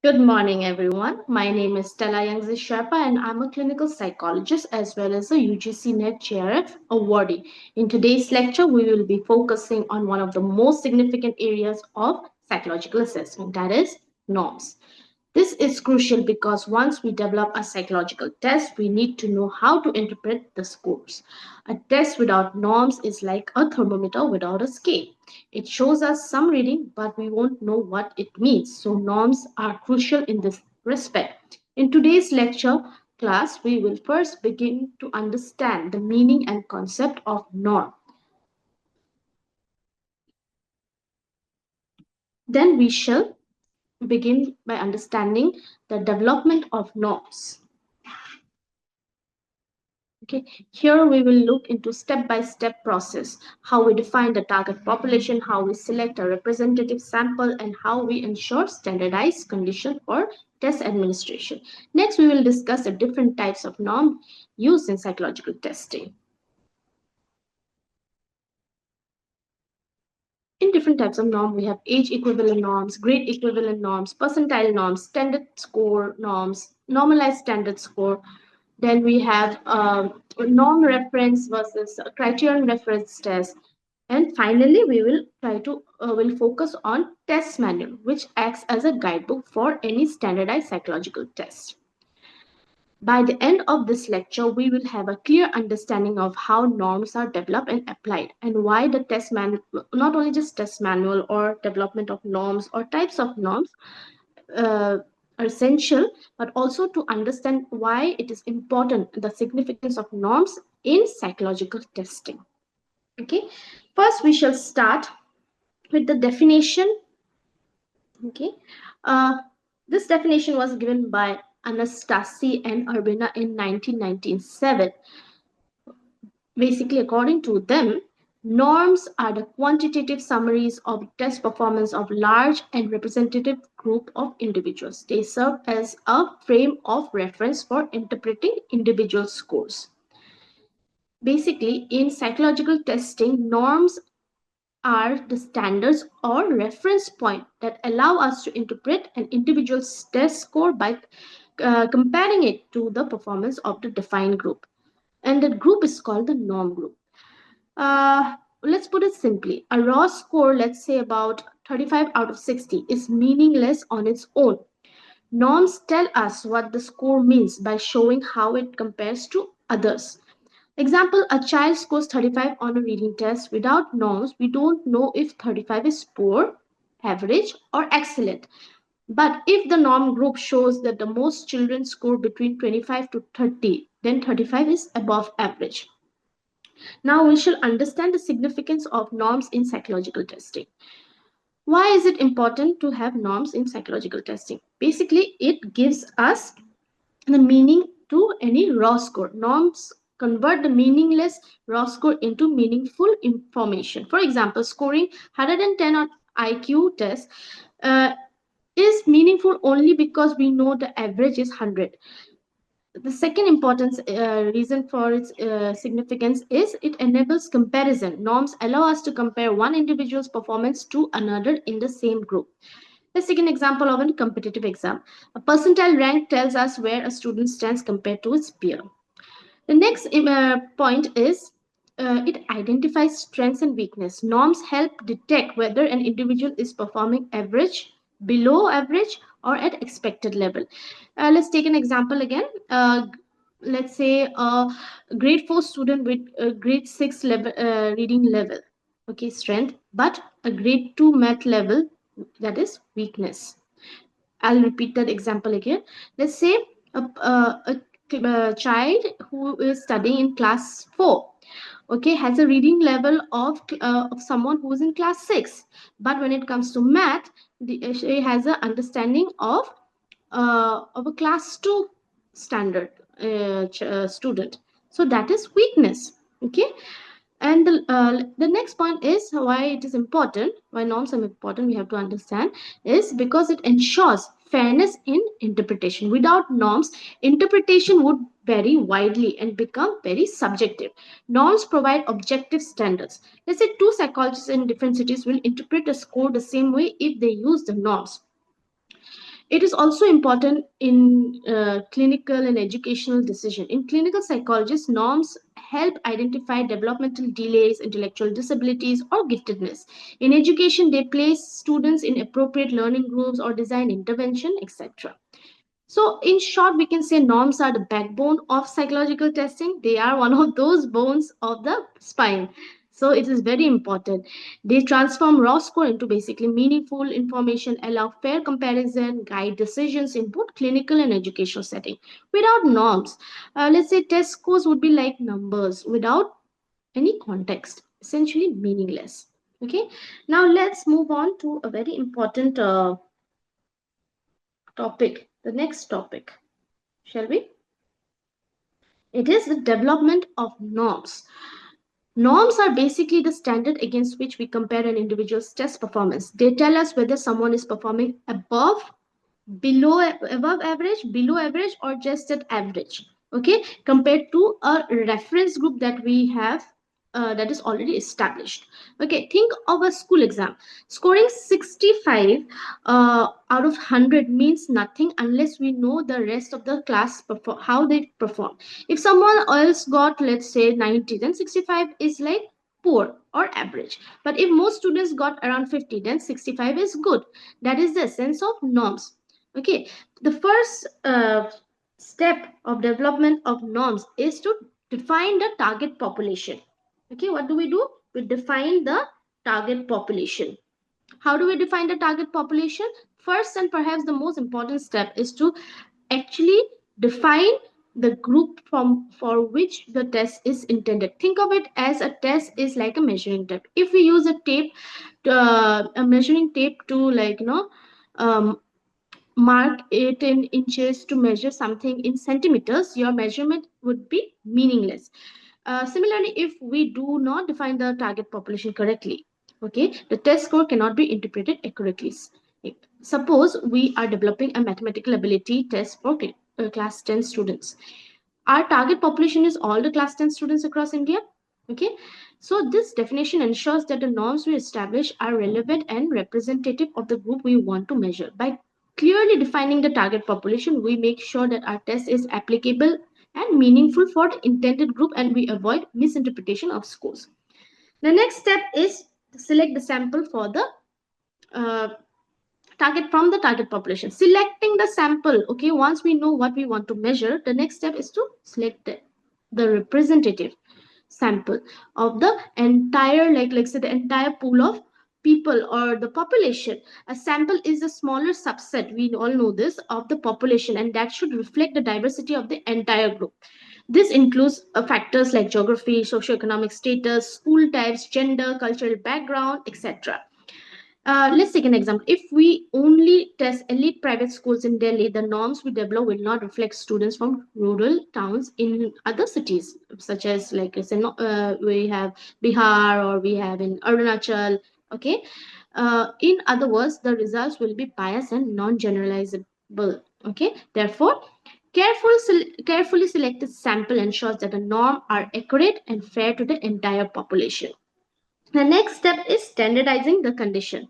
Good morning, everyone. My name is Stella Yangzee Sherpa, and I'm a clinical psychologist as well as a UGC-NET JRF Awardee. In today's lecture, we will be focusing on one of the most significant areas of psychological assessment, that is, norms. This is crucial because once we develop a psychological test, we need to know how to interpret the scores. A test without norms is like a thermometer without a scale. It shows us some reading, but we won't know what it means. So, norms are crucial in this respect. In today's lecture class, we will first begin to understand the meaning and concept of norm. Then we shall begin by understanding the development of norms. Okay, here we will look into step-by-step process, how we define the target population, how we select a representative sample, and how we ensure standardized condition for test administration. Next, we will discuss the different types of norm used in psychological testing. In different types of norm, we have age equivalent norms, grade equivalent norms, percentile norms, standard score norms, normalized standard score. Then we have norm reference versus criterion reference test. And finally, we will will focus on test manual, which acts as a guidebook for any standardized psychological test. By the end of this lecture, we will have a clear understanding of how norms are developed and applied, and why the test manual, not only just test manual or development of norms or types of norms, are essential, but also to understand why it is important, the significance of norms in psychological testing. Okay, first we shall start with the definition. Okay, uh, this definition was given by Anastasi and Urbina in 1997. Basically, according to them, norms are the quantitative summaries of test performance of large and representative group of individuals. They serve as a frame of reference for interpreting individual scores. Basically, in psychological testing, norms are the standards or reference point that allow us to interpret an individual's test score by comparing it to the performance of the defined group. And that group is called the norm group. Let's put it simply. A raw score, let's say about 35 out of 60, is meaningless on its own. Norms tell us what the score means by showing how it compares to others. Example, a child scores 35 on a reading test. Without norms, we don't know if 35 is poor, average, or excellent. But if the norm group shows that the most children score between 25 to 30, then 35 is above average. Now we shall understand the significance of norms in psychological testing. Why is it important to have norms in psychological testing? Basically, it gives us the meaning to any raw score. Norms convert the meaningless raw score into meaningful information. For example, scoring 110 on IQ test is meaningful only because we know the average is 100. The second important reason for its significance is it enables comparison. Norms allow us to compare one individual's performance to another in the same group. Let's take an example of a competitive exam. A percentile rank tells us where a student stands compared to its peer. The next point is it identifies strengths and weakness. Norms help detect whether an individual is performing average, below average, or at expected level. Let's take an example again. Let's say a grade 4 student with a grade 6 level, reading level, okay, strength, but a grade 2 math level, that is weakness. I'll repeat that example again. Let's say a child who is studying in class 4, okay, has a reading level of someone who is in class 6, but when it comes to math, she has an understanding of a class 2 standard student. So that is weakness. Okay, and the next point is why it is important, why norms are important, we have to understand, is because it ensures fairness in interpretation. Without norms, interpretation would vary widely and become very subjective. Norms provide objective standards. Let's say two psychologists in different cities will interpret a score the same way if they use the norms. It is also important in clinical and educational decision. In clinical psychologists, norms help identify developmental delays, intellectual disabilities, or giftedness. In education, they place students in appropriate learning groups or design intervention, etc. So, in short, we can say norms are the backbone of psychological testing. They are one of those bones of the spine. So, it is very important. They transform raw score into basically meaningful information, allow fair comparison, guide decisions in both clinical and educational setting. Without norms, let's say test scores would be like numbers without any context, essentially meaningless. Okay, now let's move on to a very important topic, the next topic, shall we? It is the development of norms. Norms are basically the standard against which we compare an individual's test performance. They tell us whether someone is performing above, below, above average, below average, or just at average. Okay, compared to a reference group that we have that is already established. Okay, think of a school exam. Scoring 65 out of 100 means nothing unless we know the rest of the class how they perform. If someone else got, let's say, 90, then 65 is like poor or average. But if most students got around 50, then 65 is good. That is the essence of norms. Okay, the first step of development of norms is to define the target population. Okay, what do? We define the target population. How do we define the target population? First, and perhaps the most important step, is to actually define the group from for which the test is intended. Think of it as a test is like a measuring tape. If we use a tape, a measuring tape to, like, mark it in inches to measure something in centimeters, your measurement would be meaningless. Similarly, if we do not define the target population correctly, okay, the test score cannot be interpreted accurately. Suppose we are developing a mathematical ability test for class 10 students. Our target population is all the class 10 students across India. Okay, so this definition ensures that the norms we establish are relevant and representative of the group we want to measure. By clearly defining the target population, we make sure that our test is applicable and meaningful for the intended group, and we avoid misinterpretation of scores. The next step is to select the sample for the uh, target from the target population. Selecting the sample, okay, once we know what we want to measure, the next step is to select the representative sample of the entire, like, let's say, the entire pool of people or the population. A sample is a smaller subset, we all know this, of the population, and that should reflect the diversity of the entire group. This includes factors like geography, socioeconomic status, school types, gender, cultural background, etc. Let's take an example. If we only test elite private schools in Delhi, the norms we develop will not reflect students from rural towns in other cities, such as, like I said, we have Bihar, or we have in Arunachal. Okay. In other words, the results will be biased and non-generalizable. Okay. Therefore, carefully selected sample ensures that the norms are accurate and fair to the entire population. The next step is standardizing the condition.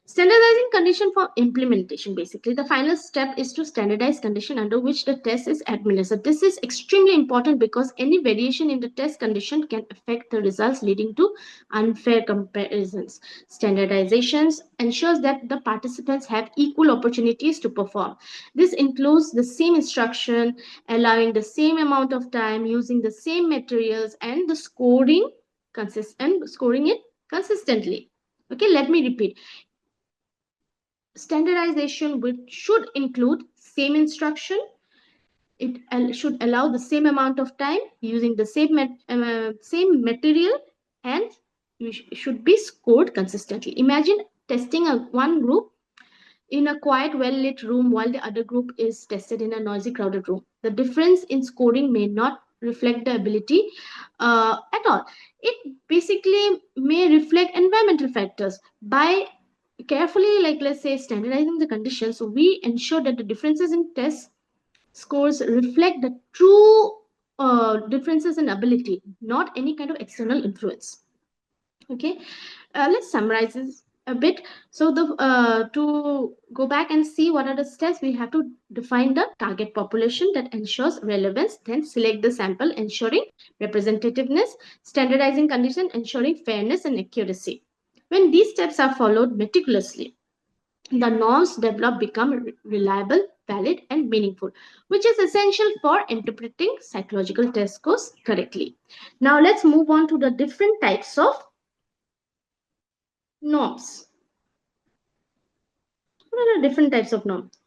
Standardizing condition for implementation. Basically, the final step is to standardize condition under which the test is administered. This is extremely important because any variation in the test condition can affect the results, leading to unfair comparisons. Standardizations ensures that the participants have equal opportunities to perform. This includes the same instruction, allowing the same amount of time, using the same materials, and the scoring it consistently. Okay, let me repeat. Standardization, which should include same instruction, it should allow the same amount of time, using the same material, and should be scored consistently. Imagine testing one group in a quiet, well-lit room while the other group is tested in a noisy, crowded room. The difference in scoring may not reflect the ability at all. It basically may reflect environmental factors. By carefully, like, let's say, standardizing the conditions, so we ensure that the differences in test scores reflect the true differences in ability, not any kind of external influence. Okay, let's summarize this. a bit. So to go back and see what are the steps, we have to define the target population that ensures relevance, then select the sample ensuring representativeness, standardizing condition ensuring fairness and accuracy. When these steps are followed meticulously, the norms developed become reliable, valid, and meaningful, which is essential for interpreting psychological test scores correctly. Now let's move on to the different types of norms. What are the different types of norms?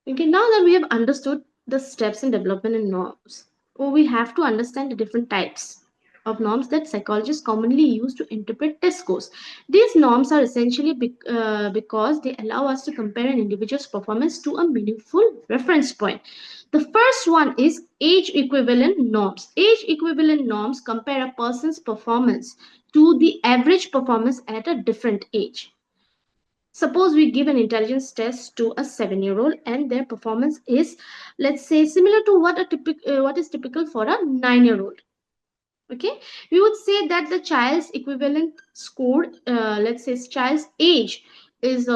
Okay, now that we have understood the steps in development in norms, we have to understand the different types of norms that psychologists commonly use to interpret test scores. These norms are essentially because they allow us to compare an individual's performance to a meaningful reference point. The first one is age equivalent norms. Age equivalent norms compare a person's performance to the average performance at a different age. Suppose we give an intelligence test to a 7-year-old and their performance is, let's say, similar to what is typical for a 9-year-old. Okay, we would say that the child's equivalent score, let's say child's age is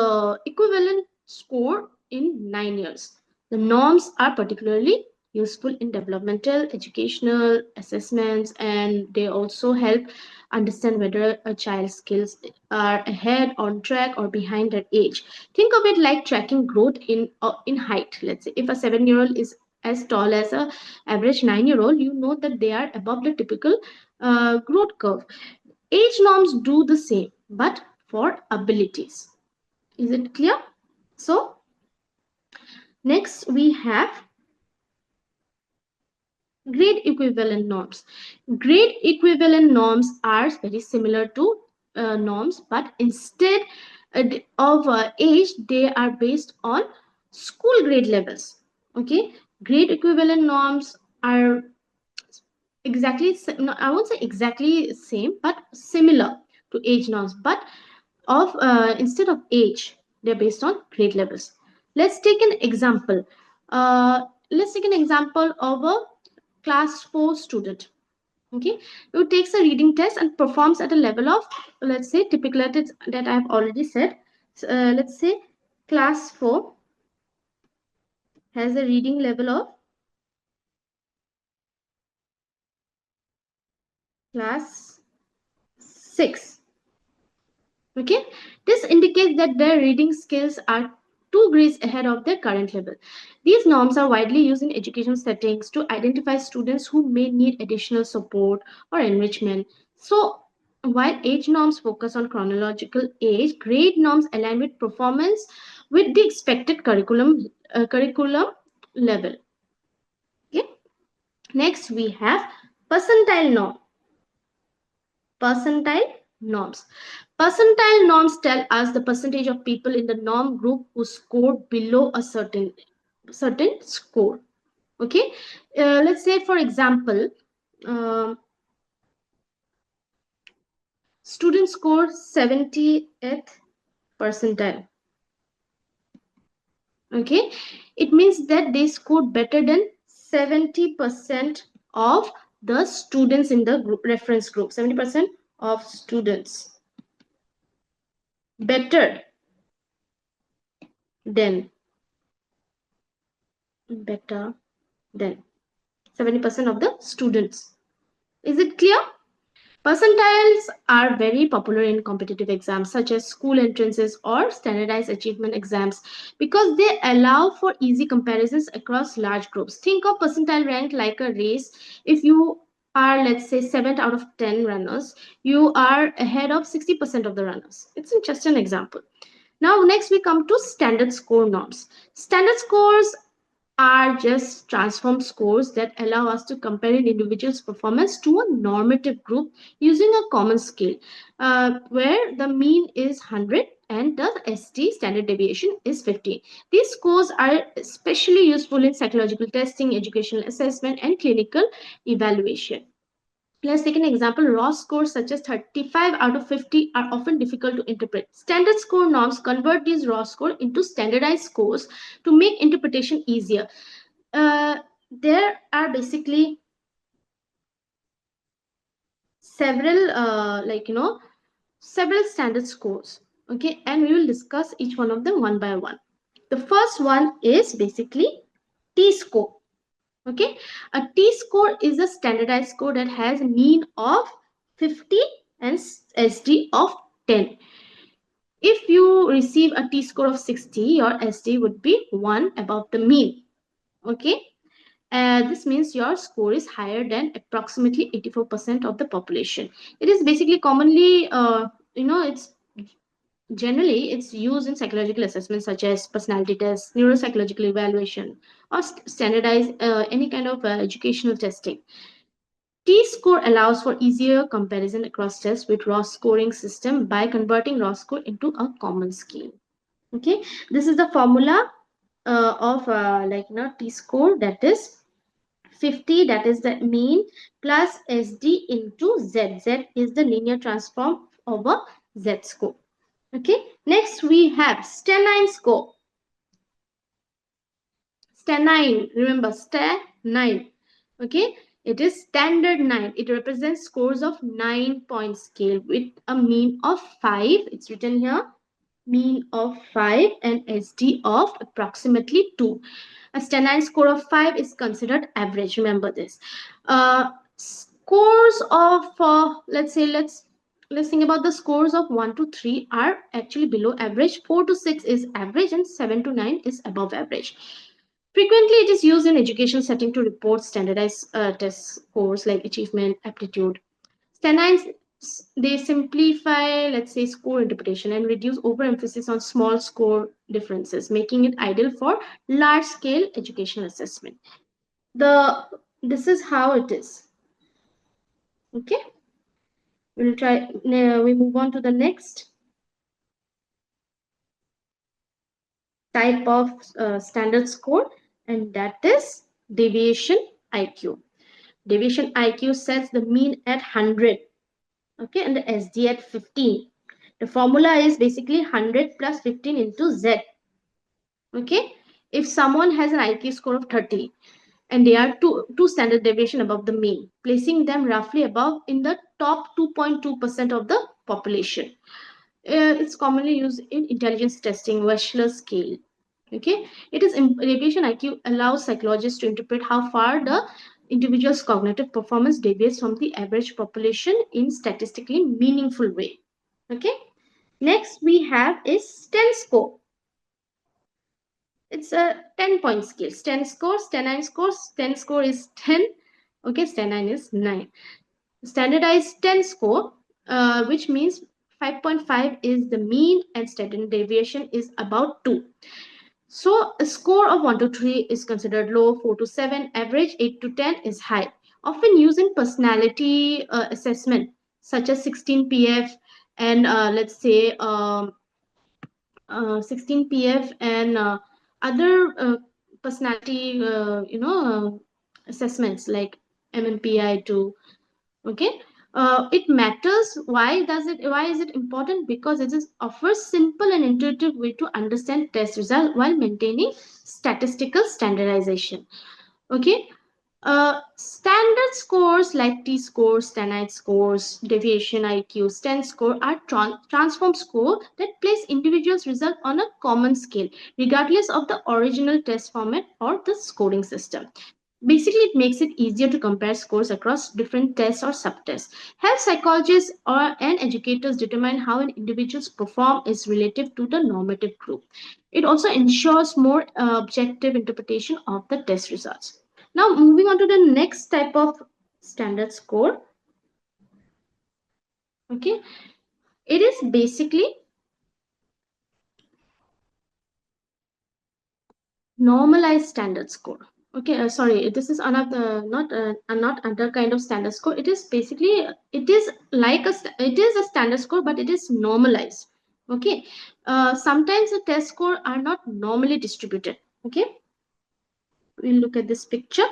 equivalent score in 9 years. The norms are particularly useful in developmental educational assessments, and they also help understand whether a child's skills are ahead, on track, or behind their age. Think of it like tracking growth in height. Let's say if a 7-year-old is as tall as a average 9-year-old, you know that they are above the typical growth curve. Age norms do the same, but for abilities. Is it clear? So next we have grade equivalent norms. Grade equivalent norms are very similar to norms, but instead of age, they are based on school grade levels. Okay, grade equivalent norms are exactly, no, I won't say exactly same, but similar to age norms, but of instead of age, they're based on grade levels. Let's take an example. Let's take an example of a class 4 student. Okay, who takes a reading test and performs at a level of, let's say, typical that I've already said. So, let's say class 4 has a reading level of class 6. Okay, this indicates that their reading skills are 2 grades ahead of their current level. These norms are widely used in education settings to identify students who may need additional support or enrichment. So, while age norms focus on chronological age, grade norms align with performance with the expected curriculum level. Okay. Next, we have percentile norm. Percentile norms. Percentile norms tell us the percentage of people in the norm group who scored below a certain score. Okay, let's say for example, um student score 70th percentile. Okay, it means that they scored better than 70% of the students in the reference group. 70% of students better than better than 70% of the students. Is it clear? Percentiles are very popular in competitive exams such as school entrances or standardized achievement exams because they allow for easy comparisons across large groups. Think of percentile rank like a race. If you are, let's say, 7th out of 10 runners, you are ahead of 60% of the runners. It's just an example. Now, next we come to standard score norms. Standard scores are just transform scores that allow us to compare an individual's performance to a normative group using a common scale, where the mean is 100 and the ST standard deviation is 15. These scores are especially useful in psychological testing, educational assessment, and clinical evaluation. Let's take an example. Raw scores such as 35 out of 50 are often difficult to interpret. Standard score norms convert these raw scores into standardized scores to make interpretation easier. There are basically several, several standard scores. Okay, and we will discuss each one of them one by one. The first one is basically T-score. Okay, a T-score is a standardized score that has a mean of 50 and SD of 10. If you receive a T-score of 60, your SD would be 1 above the mean. Okay, this means your score is higher than approximately 84% of the population. It is basically commonly, it's generally it's used in psychological assessments such as personality tests, neuropsychological evaluation, or standardized any kind of educational testing. T-score allows for easier comparison across tests with raw scoring system by converting raw score into a common scale. Okay, this is the formula of T-score, that is 50, that is the mean, plus SD into Z. Z is the linear transform of a Z score. Okay, next we have Stanine score. Stanine, remember Stanine. Okay, it is standard 9. It represents scores of 9-point scale with a mean of 5. It's written here, mean of 5 and SD of approximately 2. A Stanine score of 5 is considered average. Remember this. Scores of let's think about the scores of 1 to 3 are actually below average. 4 to 6 is average, and 7 to 9 is above average. Frequently, it is used in education setting to report standardized test scores like achievement, aptitude. Stanines, they simplify, let's say, score interpretation and reduce overemphasis on small score differences, making it ideal for large-scale educational assessment. This is how it is. Okay, we'll try. We move on to the next type of standard score, and that is deviation IQ. Deviation IQ sets the mean at 100, okay, and the SD at 15. The formula is basically 100 plus 15 into Z. Okay, if someone has an IQ score of 30 and they are two standard deviation above the mean, placing them roughly above in the top 2.2% of the population. It's commonly used in intelligence testing, Wechsler's scale. Okay, deviation IQ allows psychologists to interpret how far the individual's cognitive performance deviates from the average population in statistically meaningful way. Okay, next we have is STEM score. It's a 10-point scale. STEM score, Stanine score. STEM score is 10. Okay, Stanine is 9. Standardized 10 score, which means 5.5 is the mean and standard deviation is about 2. So a score of 1 to 3 is considered low, 4 to 7 average, 8 to 10 is high. Often used in personality assessment such as 16 PF and let's say 16 PF and other personality assessments like MMPI2. Okay, it matters. Why is it important? Because it offers simple and intuitive way to understand test result while maintaining statistical standardization. Okay, standard scores like T-scores, Stanite scores, deviation IQ, STEM score are transform score that place individuals' result on a common scale, regardless of the original test format or the scoring system. Basically, it makes it easier to compare scores across different tests or subtests. Help psychologists and educators determine how an individual's perform is relative to the normative group. It also ensures more objective interpretation of the test results. Now, moving on to the next type of standard score. Okay, it is basically normalized standard score. Okay, sorry, this is another not other kind of standard score. It is basically it is a standard score, but it is normalized. Okay, sometimes the test score are not normally distributed. Okay, we'll look at this picture.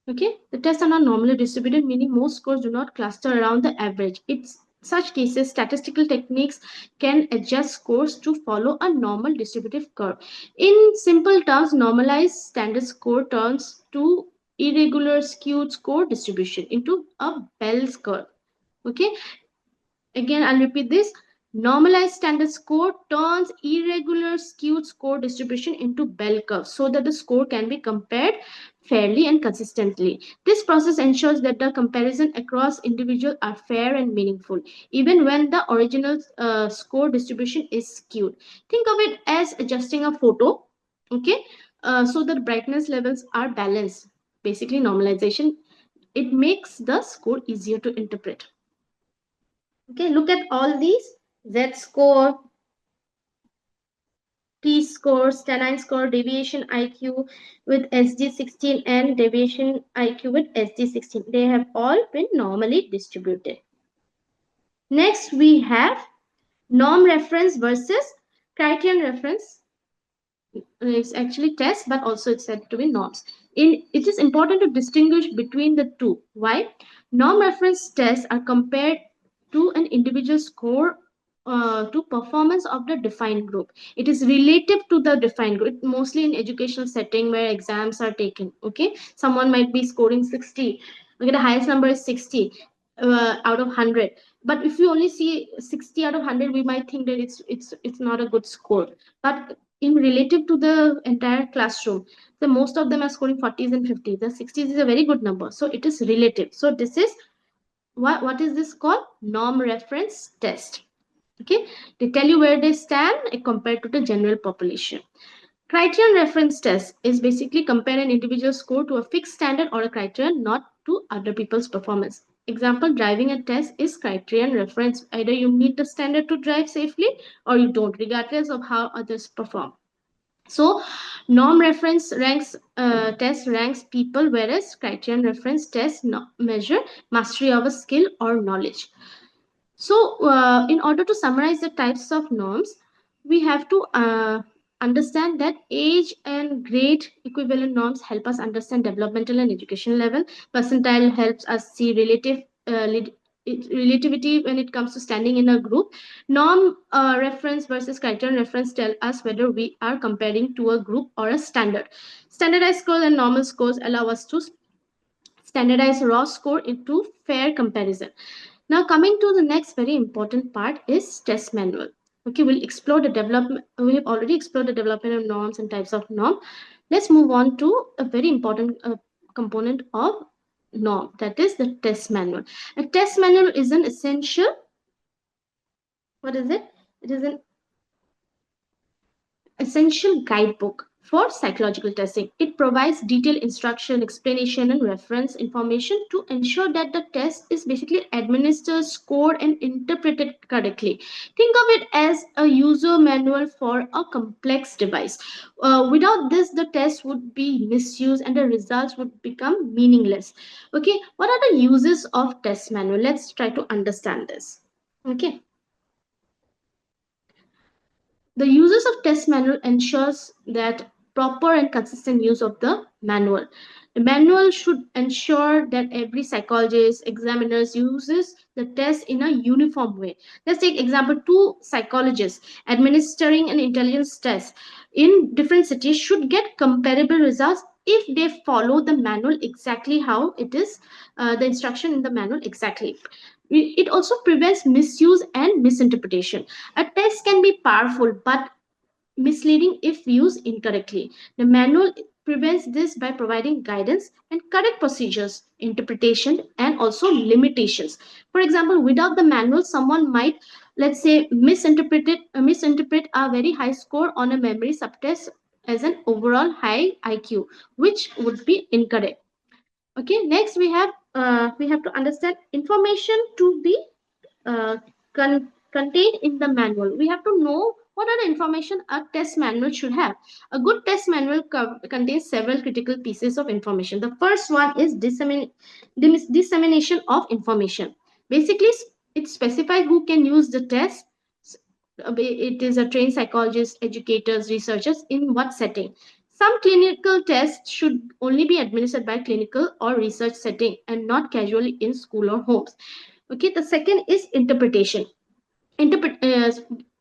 Okay, the tests are not normally distributed, meaning most scores do not cluster around the average. It's such cases, statistical techniques can adjust scores to follow a normal distributive curve. In simple terms, normalized standard score turns to irregular skewed score distribution into a Bell's curve. Okay, Again, I'll repeat this. Normalized standard score turns irregular skewed score distribution into bell curve so that the score can be compared fairly and consistently. This process ensures that the comparison across individuals are fair and meaningful, even when the original score distribution is skewed. Think of it as adjusting a photo, okay, so that brightness levels are balanced. Basically, normalization, it makes the score easier to interpret. Okay, look at all these: Z score, T score, Stanine score, deviation IQ with SD16 and deviation IQ with SD16. They have all been normally distributed. Next, we have norm reference versus criterion reference. It's actually tests, but also it's said to be norms. It is important to distinguish between the two. Why? Norm reference tests are compared to an individual score to performance of the defined group. It is relative to the defined group, mostly in educational setting where exams are taken. Okay, someone might be scoring 60. Okay, the highest number is 60 out of 100. But if you only see 60 out of 100, we might think that it's not a good score. But in relative to the entire classroom, the most of them are scoring 40s and 50s. The 60s is a very good number, so it is relative. So this is what is this called? Norm reference test. Okay, they tell you where they stand compared to the general population. Criterion reference test is basically compare an individual score to a fixed standard or a criterion, not to other people's performance. Example, driving a test is criterion reference. Either you meet the standard to drive safely or you don't, regardless of how others perform. So norm reference ranks test ranks people, whereas criterion reference test measure mastery of a skill or knowledge. So in order to summarize the types of norms, we have to understand that age and grade equivalent norms help us understand developmental and educational level. Percentile helps us see relativity when it comes to standing in a group. Norm reference versus criterion reference tell us whether we are comparing to a group or a standard. Standardized scores and normal scores allow us to standardize raw score into fair comparison. Now, coming to the next very important part is test manual. Okay, we'll explore the development. We have already explored the development of norms and types of norm. Let's move on to a very important component of norm, that is the test manual. A test manual is an essential. What is it? It is an essential guidebook for psychological testing. It provides detailed instruction, explanation, and reference information to ensure that the test is basically administered, scored, and interpreted correctly. Think of it as a user manual for a complex device. Without this, the test would be misused and the results would become meaningless. Okay, what are the uses of test manual? Let's try to understand this. Okay. The uses of test manual ensures that proper and consistent use of the manual. The manual should ensure that every psychologist, examiners uses the test in a uniform way. Let's take example, two psychologists administering an intelligence test in different cities should get comparable results if they follow the manual exactly how it is, the instruction in the manual exactly. It also prevents misuse and misinterpretation. A test can be powerful but misleading if used incorrectly. The manual prevents this by providing guidance and correct procedures, interpretation, and also limitations. For example, without the manual, someone might, let's say, misinterpret a very high score on a memory subtest as an overall high IQ, which would be incorrect. Okay, next we have to understand information to be uh, contained in the manual. We have to know what are the information a test manual should have. A good test manual contains several critical pieces of information. The first one is dissemination of information. Basically, it specifies who can use the test. It is a trained psychologist, educators, researchers in what setting. Some clinical tests should only be administered by clinical or research setting and not casually in school or homes. Okay, the second is interpretation. Interpret, uh,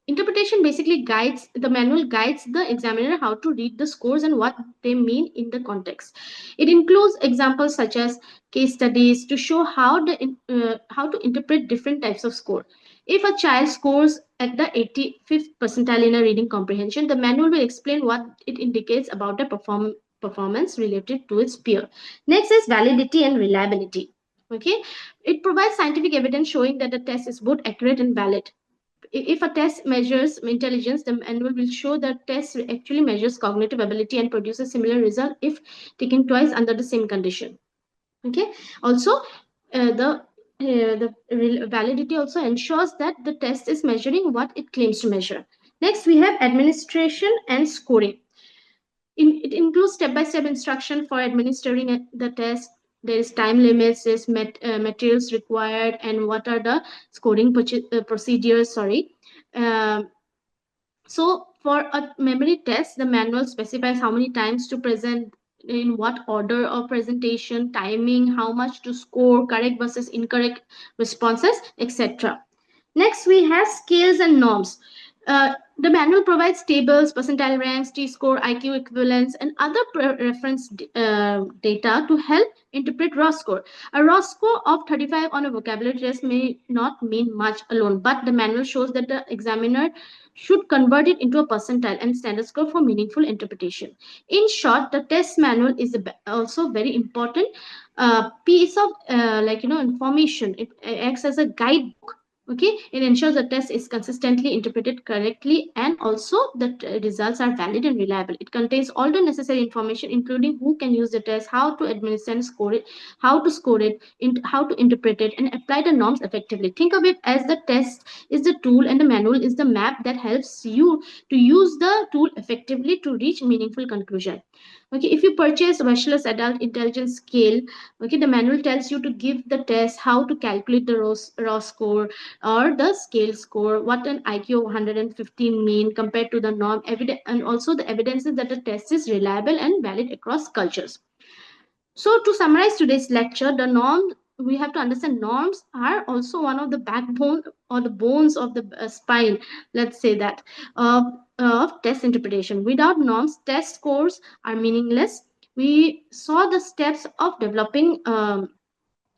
Interpretation basically guides the manual guides the examiner how to read the scores and what they mean in the context. It includes examples such as case studies to show how to interpret different types of score. If a child scores at the 85th percentile in a reading comprehension, the manual will explain what it indicates about the performance related to its peer. Next is validity and reliability. Okay, it provides scientific evidence showing that the test is both accurate and valid. If a test measures intelligence, the manual will show that test actually measures cognitive ability and produces similar result if taken twice under the same condition. Okay, also the validity also ensures that the test is measuring what it claims to measure. Next, we have administration and scoring. It includes step-by-step instruction for administering the test. There is time limits, there's materials required, and what are the scoring procedures. Sorry. So for a memory test, the manual specifies how many times to present, in what order of presentation, timing, how much to score, correct versus incorrect responses, etc. Next, we have scales and norms. The manual provides tables, percentile ranks, T-score, IQ equivalents, and other reference data to help interpret raw score. A raw score of 35 on a vocabulary test may not mean much alone, but the manual shows that the examiner should convert it into a percentile and standard score for meaningful interpretation. In short, the test manual is also very important piece of information. It acts as a guidebook. Okay, it ensures the test is consistently interpreted correctly, and also the results are valid and reliable. It contains all the necessary information, including who can use the test, how to administer and score it, how to score it, how to interpret it, and apply the norms effectively. Think of it as the test is the tool and the manual is the map that helps you to use the tool effectively to reach meaningful conclusion. Okay, if you purchase Wechsler's adult intelligence scale, okay, the manual tells you to give the test, how to calculate the raw score or the scale score, what an IQ of 115 mean compared to the norm, and also the evidences that the test is reliable and valid across cultures. So to summarize today's lecture, the norm, we have to understand norms are also one of the backbone or the bones of the spine, let's say that, of test interpretation. Without norms, test scores are meaningless. We saw the steps of developing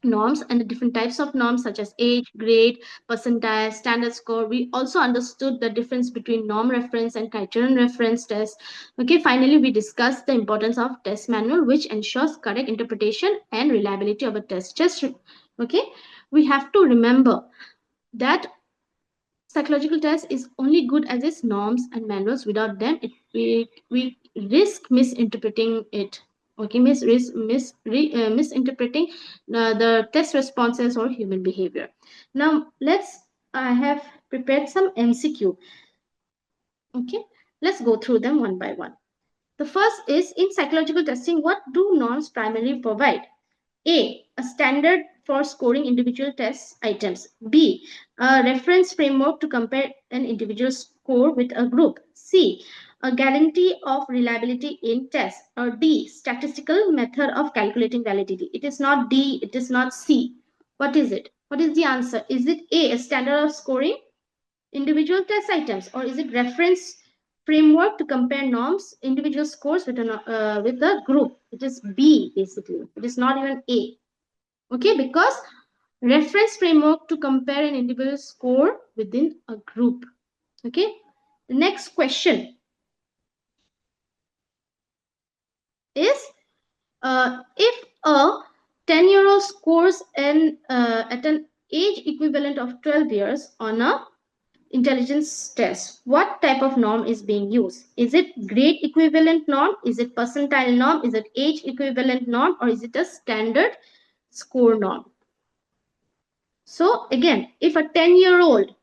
norms and the different types of norms such as age, grade, percentile, standard score. We also understood the difference between norm reference and criterion reference test. Okay, finally, we discussed the importance of test manual, which ensures correct interpretation and reliability of a test. Okay, we have to remember that psychological test is only good as its norms and manuals. Without them, we risk misinterpreting it. Okay, misinterpreting the test responses or human behavior. Now, I have prepared some MCQ. Okay, let's go through them one by one. The first is, in psychological testing, what do norms primarily provide? A standard for scoring individual test items. B, a reference framework to compare an individual score with a group. C, a guarantee of reliability in tests. Or D, statistical method of calculating validity. It is not D, it is not C. What is it? What is the answer? Is it A standard of scoring individual test items, or is it reference framework to compare norms, individual scores with a group? It is B, basically. It is not even A. Okay, because reference framework to compare an individual score within a group. Okay, the next question is, if a 10-year-old scores at an age equivalent of 12 years on a intelligence test, what type of norm is being used? Is it grade equivalent norm? Is it percentile norm? Is it age equivalent norm? Or is it a standard score norm? So again, if a 10-year-old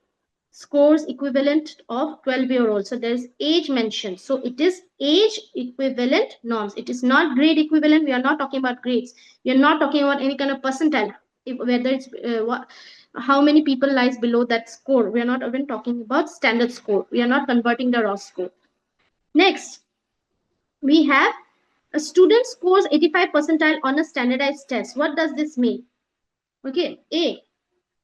scores equivalent of 12-year-old, so there's age mentioned, so it is age equivalent norms. It is not grade equivalent. We are not talking about grades. We are not talking about any kind of percentile, whether it's how many people lies below that score. We are not even talking about standard score. We are not converting the raw score. Next, we have a student scores 85 percentile on a standardized test. What does this mean? Okay,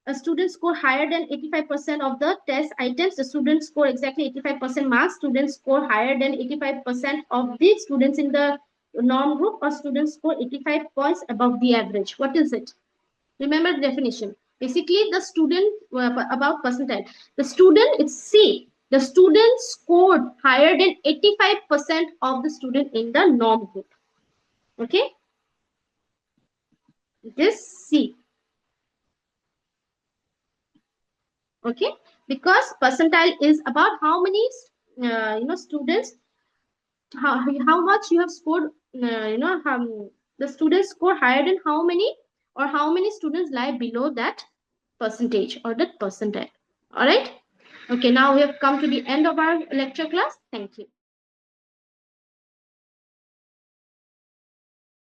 a student score higher than 85% of the test items. The students score exactly 85% marks. Students score higher than 85% of the students in the norm group, or students score 85 points above the average. What is it? Remember the definition. Basically, the student about percentile. The student, it's C. The student scored higher than 85% of the student in the norm group. Okay, this C. Okay, because percentile is about how many students, how much you have scored. The students score higher than how many, or how many students lie below that percentage or that percentile. All right. Okay, now we have come to the end of our lecture class. Thank you.